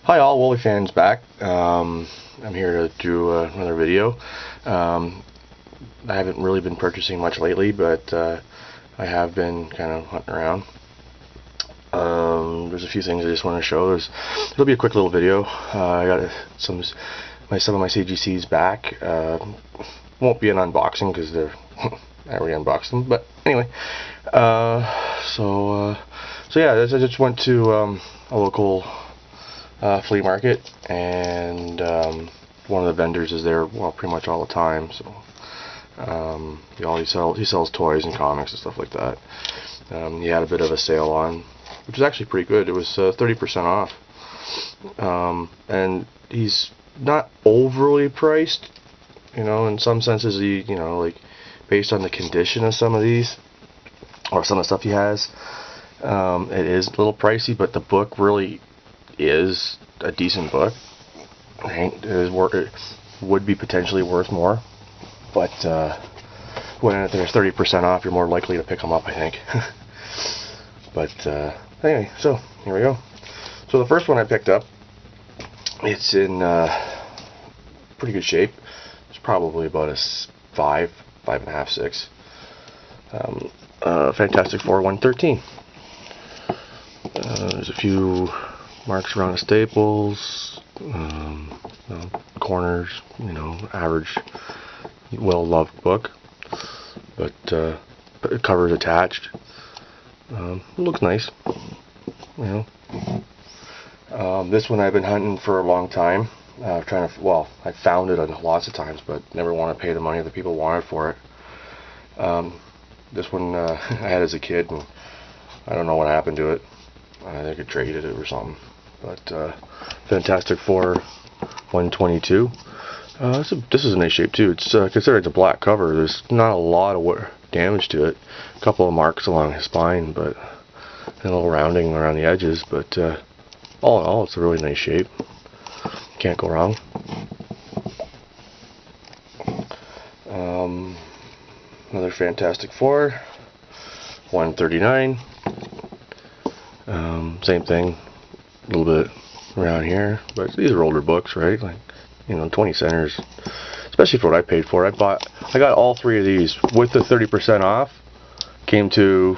Hi all, Wooly fans back. I'm here to do another video. I haven't really been purchasing much lately, but I have been kind of hunting around. There's a few things I just want to show. It'll be a quick little video. I got some of my CGCs back. Won't be an unboxing because I already unboxed them. But anyway, so yeah, I just went to a local flea market, and one of the vendors is there, well, pretty much all the time. So he sells toys and comics and stuff like that. He had a bit of a sale on, which was actually pretty good. It was 30% off, and he's not overly priced, in some senses. Like based on the condition of some of these or some of the stuff he has, it is a little pricey, but the book really is a decent book. It would be potentially worth more, but when there's 30% off, you're more likely to pick them up, I think. But anyway, so here we go. So the first one I picked up, it's in pretty good shape. It's probably about a 5.5, 6. Fantastic Four 113. There's a few marks around the staples, corners, average, well-loved book, but cover is attached. It looks nice, This one I've been hunting for a long time, I found it lots of times, but never want to pay the money that people wanted for it. This one I had as a kid, and I don't know what happened to it. I think I traded it or something. But Fantastic Four 122. This is a nice shape too. It's considered it's a black cover. There's not a lot of damage to it. A couple of marks along his spine, but and a little rounding around the edges. But all in all, it's a really nice shape. Can't go wrong. Another Fantastic Four 139. Same thing, a little bit around here, but these are older books, right? Like, 20 centers, especially for what I paid for. I got all three of these with the 30% off. Came to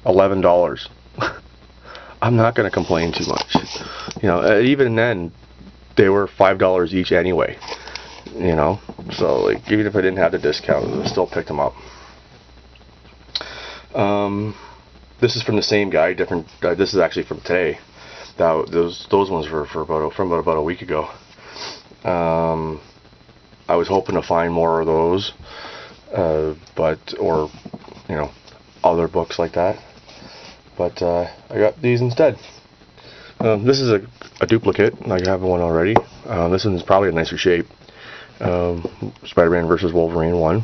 $11. I'm not going to complain too much. Even then, they were $5 each anyway. So like, even if I didn't have the discount, I still picked them up. This is from the same guy, different. This is actually from today. Those ones were from about a week ago. I was hoping to find more of those, or other books like that. But I got these instead. This is a duplicate. I have one already. This one's probably a nicer shape. Spider-Man versus Wolverine 1.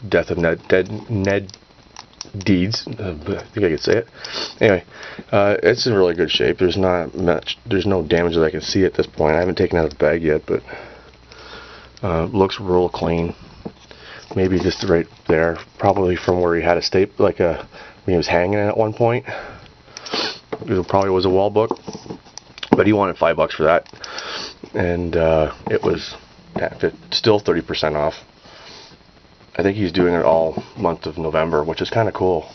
Death of Ned Deeds, I think I could say it. Anyway, it's in really good shape. There's no damage that I can see at this point. I haven't taken it out of the bag yet, but looks real clean. Maybe just right there, probably from where he had a staple, like when he was hanging it at one point. It probably was a wall book, but he wanted $5 for that, and it was still 30% off. I think he's doing it all month of November, which is kind of cool.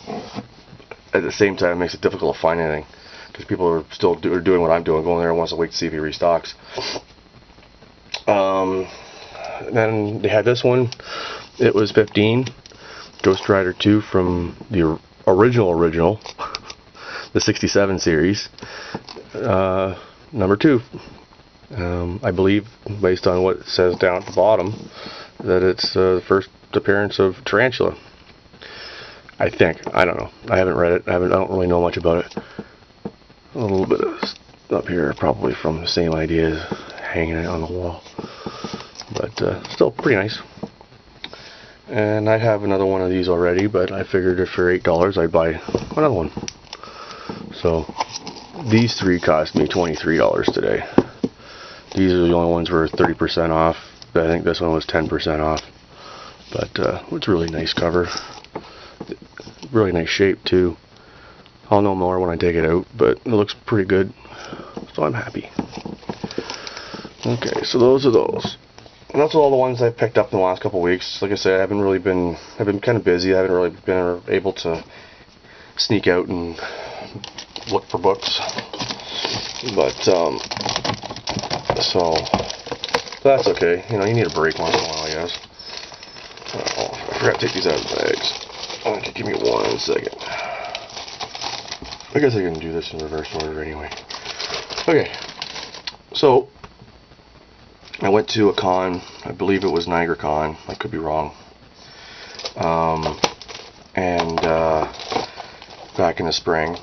At the same time, it makes it difficult to find anything, because people are still doing what I'm doing, going there once a week to see if he restocks. Then they had this one. It was 15. Ghost Rider 2 from the original, the 67 series, number 2. I believe, based on what it says down at the bottom, that it's the first appearance of Tarantula. I think. I don't know. I haven't read it. I don't really know much about it. A little bit of up here, probably from the same idea as hanging it on the wall. But still pretty nice. And I have another one of these already, but I figured if for $8 I'd buy another one. So these three cost me $23 today. These are the only ones were 30% off. I think this one was 10% off. But it's a really nice cover. Really nice shape too. I'll know more when I take it out, but it looks pretty good. So I'm happy. Okay, so those are those. And that's all the ones I've picked up in the last couple of weeks. Like I said, I've been kind of busy. I haven't really been able to sneak out and look for books. But, so that's okay. You know, you need a break once in a while, I guess. Oh, I forgot to take these out of the bags. Okay, give me 1 second. I guess I can do this in reverse order anyway. Okay, so I went to a con. I believe it was Niagara Con. I could be wrong. Back in the spring,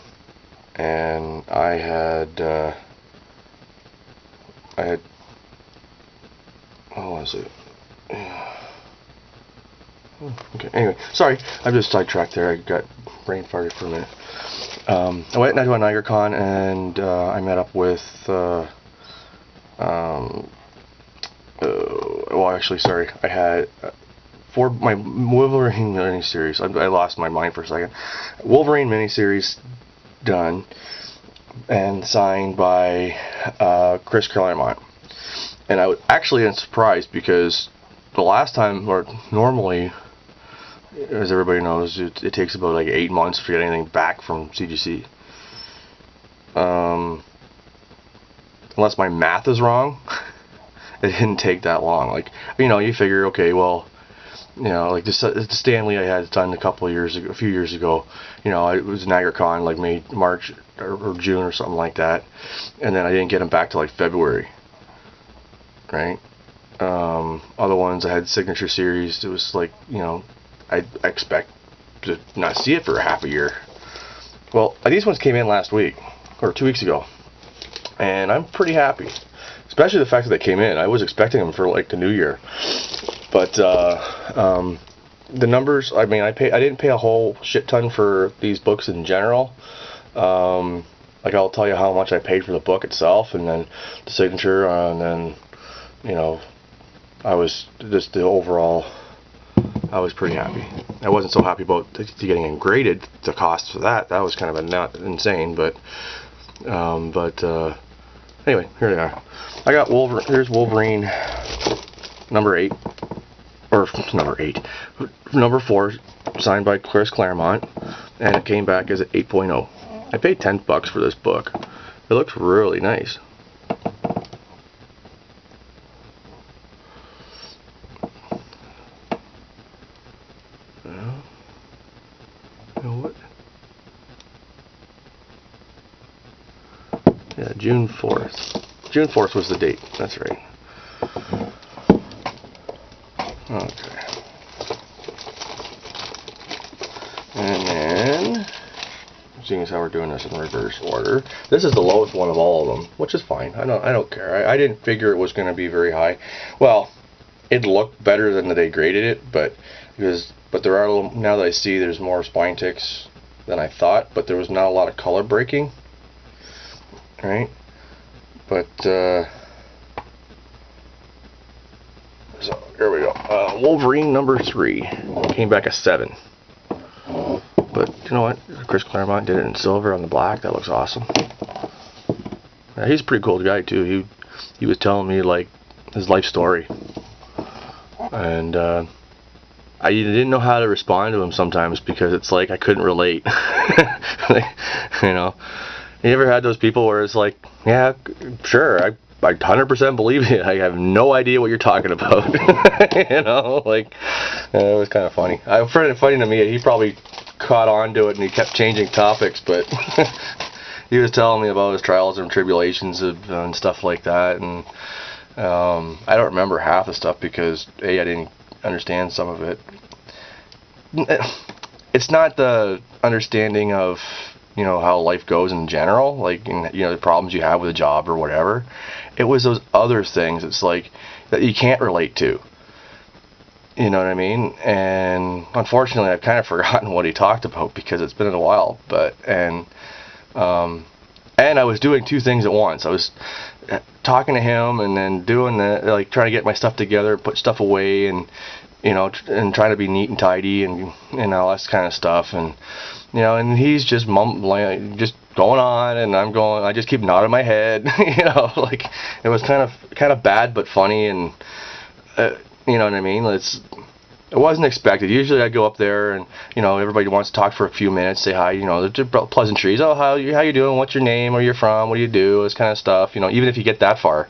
and I had oh, what is it? Okay, anyway, sorry, I'm just sidetracked there. I got brain farted for a minute. I went to a Niagara Con, and I met up with well, actually, sorry, I had for my Wolverine miniseries. I lost my mind for a second. Wolverine miniseries done and signed by Chris Claremont. And I was actually surprised because the last time, or normally, as everybody knows, it takes about like 8 months to get anything back from CGC. Unless my math is wrong, it didn't take that long. Like, you know, you figure, okay, well, you know, like the Stanley I had done a few years ago, you know, it was Niagara Con, like March or June or something like that, and then I didn't get them back till like February, right? Other ones I had Signature Series, it was like, you know, I expect to not see it for half a year. Well, these ones came in last week, or 2 weeks ago, and I'm pretty happy. Especially the fact that they came in. I was expecting them for like the new year. But the numbers, I mean, I didn't pay a whole shit ton for these books in general. Like, I'll tell you how much I paid for the book itself, and then the signature, and then, you know, I was just the overall, I was pretty happy. I wasn't so happy about getting it graded, the cost for that. That was kind of not insane, but anyway, here they are. I got Wolverine. Here's Wolverine number 8, or number 4, signed by Chris Claremont, and it came back as an 8.0. I paid $10 for this book. It looks really nice. You know what? Yeah, June 4th. June 4th was the date. That's right. Okay. And then, seeing as how we're doing this in reverse order, this is the lowest one of all of them, which is fine. I don't care. I didn't figure it was going to be very high. Well, it looked better than they graded it, but there are now that I see there's more spine ticks than I thought, but there was not a lot of color breaking. Right? But so here we go. Wolverine number 3 came back a 7. But you know what? Chris Claremont did it in silver on the black. That looks awesome. He's a pretty cool guy too. He was telling me like his life story, and I didn't know how to respond to him sometimes because it's like I couldn't relate. You know. You ever had those people where it's like, yeah, sure, I 100% believe it. I have no idea what you're talking about. You know, like, it was kind of funny. Funny to me, he probably caught on to it and he kept changing topics, but he was telling me about his trials and tribulations and stuff like that, and I don't remember half the stuff because, A, I didn't understand some of it. It's not the understanding of, you know, how life goes in general, like, you know, the problems you have with a job or whatever. It was those other things, it's like, that you can't relate to. You know what I mean? And unfortunately, I've kind of forgotten what he talked about because it's been a while. And I was doing 2 things at once. I was talking to him and then doing like trying to get my stuff together, put stuff away, and you know, and trying to be neat and tidy and all that kind of stuff, and you know, and he's just just going on, and I just keep nodding my head, you know, like it was kind of bad but funny, and you know what I mean. It wasn't expected. Usually I go up there and, you know, everybody wants to talk for a few minutes, say hi, you know, they're pleasantries. Oh, how you doing? What's your name? Where you from? What do you do? This kind of stuff, you know, even if you get that far.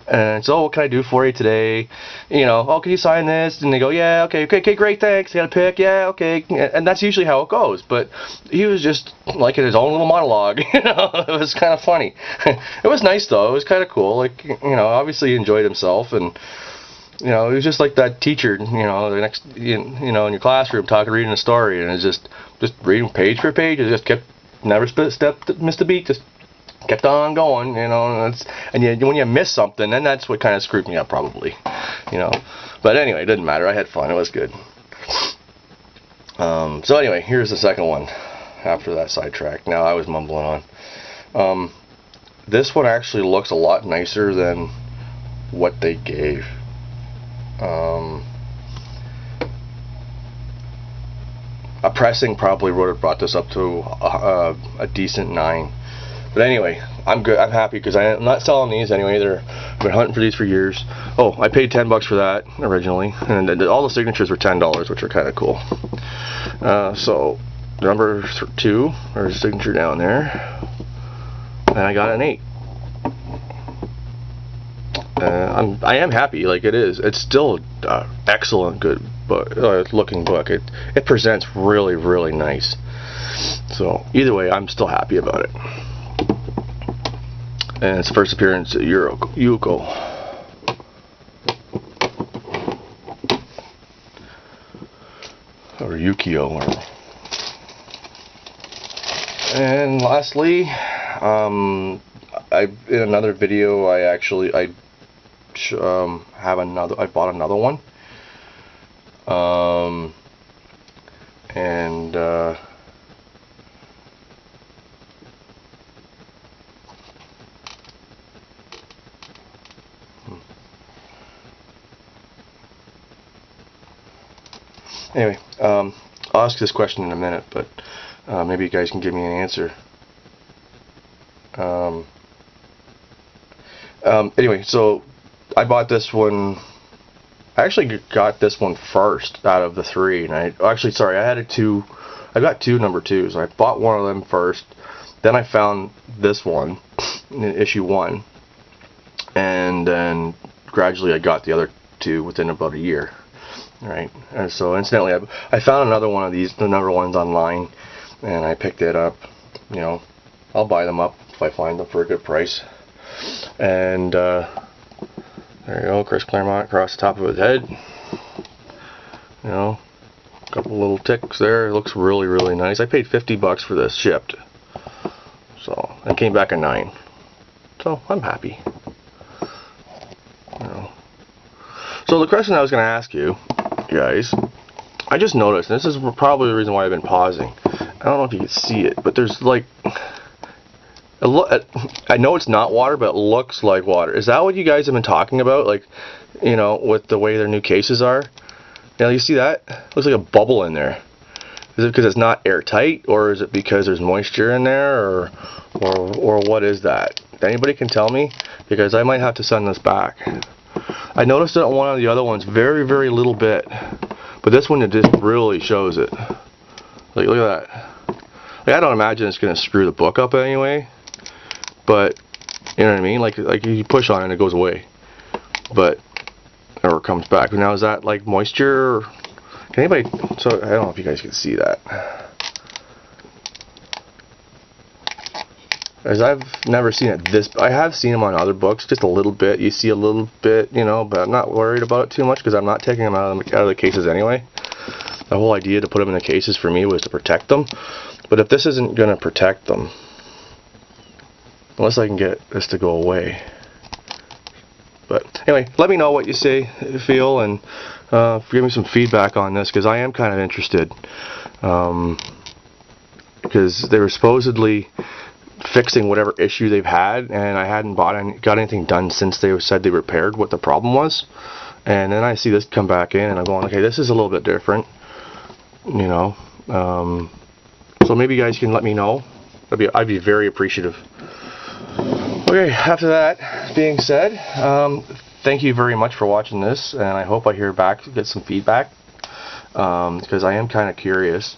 And so, what can I do for you today? You know, oh, can you sign this? And they go, yeah, okay, great, thanks. You got a pick? Yeah, okay. And that's usually how it goes. But he was just like in his own little monologue, you know. It was kind of funny. It was nice though. It was kind of cool. Like, you know, obviously he enjoyed himself, and you know, it was just like that teacher, you know, the next, you know, in your classroom reading a story, and it's just reading page for page. It just kept, never missed a beat, just kept on going, you know. And when you miss something, then that's what kind of screwed me up, probably, you know. But anyway, it didn't matter. I had fun. It was good. So anyway, here's the second one. After that sidetrack, now I was mumbling on. This one actually looks a lot nicer than what they gave. A pressing probably would have brought this up to a decent 9. But anyway, I'm good. I'm happy because I'm not selling these anyway. I've been hunting for these for years. Oh, I paid $10 for that originally, and all the signatures were $10, which are kind of cool. So number 2, there's a signature down there, and I got an 8. I am happy. Like, it's still excellent, good book, looking book. It presents really, really nice. So either way, I'm still happy about it. And its first appearance at Yuko. Or Yukio. And lastly, in another video, I bought another one, and anyway, I'll ask this question in a minute, but maybe you guys can give me an answer. Anyway, so I bought this one. I actually got this one first out of the 3, and I got 2 number 2s. I bought one of them first, then I found this one in issue 1, and then gradually I got the other 2 within about a year. Right, and so incidentally, I found another one of these, the number 1s, online, and I picked it up. You know, I'll buy them up if I find them for a good price. And there you go, Chris Claremont across the top of his head. You know, a couple little ticks there. It looks really, really nice. I paid $50 for this shipped, so it came back a 9. So I'm happy. You know. So the question I was going to ask you guys, I just noticed, and this is probably the reason why I've been pausing. I don't know if you can see it, but there's like I know it's not water, but it looks like water. Is that what you guys have been talking about? Like, you know, with the way their new cases are? You know, you see that? It looks like a bubble in there. Is it because it's not airtight, or is it because there's moisture in there, or what is that? If anybody can tell me, because I might have to send this back. I noticed it on one of the other ones, very, very little bit, but this one, it just really shows it. Like, look at that. Like, I don't imagine it's going to screw the book up anyway, but you know what I mean. Like you push on it and it goes away, but or it comes back. Now is that like moisture? Can anybody? So I don't know if you guys can see that. As I've never seen it this. I have seen them on other books, just a little bit. You see a little bit, you know, but I'm not worried about it too much because I'm not taking them out of the cases anyway. The whole idea to put them in the cases for me was to protect them. But if this isn't going to protect them, unless I can get this to go away. But anyway, let me know what you feel, and give me some feedback on this, because I am kind of interested. Because they were supposedly fixing whatever issue they've had, and I hadn't got anything done since they said they repaired what the problem was. And then I see this come back in, and I'm going, okay, this is a little bit different, you know. So maybe you guys can let me know. I'd be very appreciative. Okay, after that being said, thank you very much for watching this, and I hope I get some feedback, because I am kind of curious.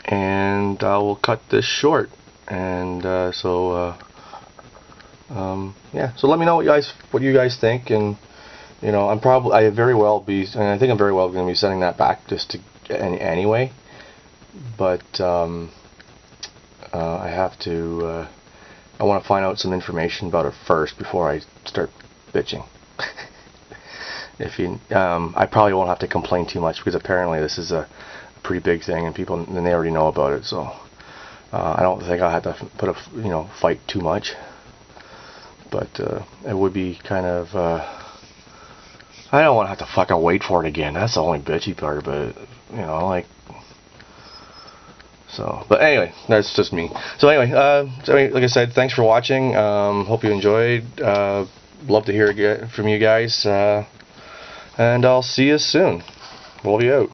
And I will cut this short. And yeah, so let me know what you guys think, and you know, I think I'm very well going to be sending that back anyway. But I have to. I want to find out some information about it first before I start bitching. I probably won't have to complain too much, because apparently this is a pretty big thing, and they already know about it. So I don't think I'll have to fight too much. But it would be kind of. I don't want to have to fucking wait for it again. That's the only bitchy part. But like. So, but anyway, that's just me. So anyway, like I said, thanks for watching. Hope you enjoyed. Love to hear from you guys. And I'll see you soon. We'll be out.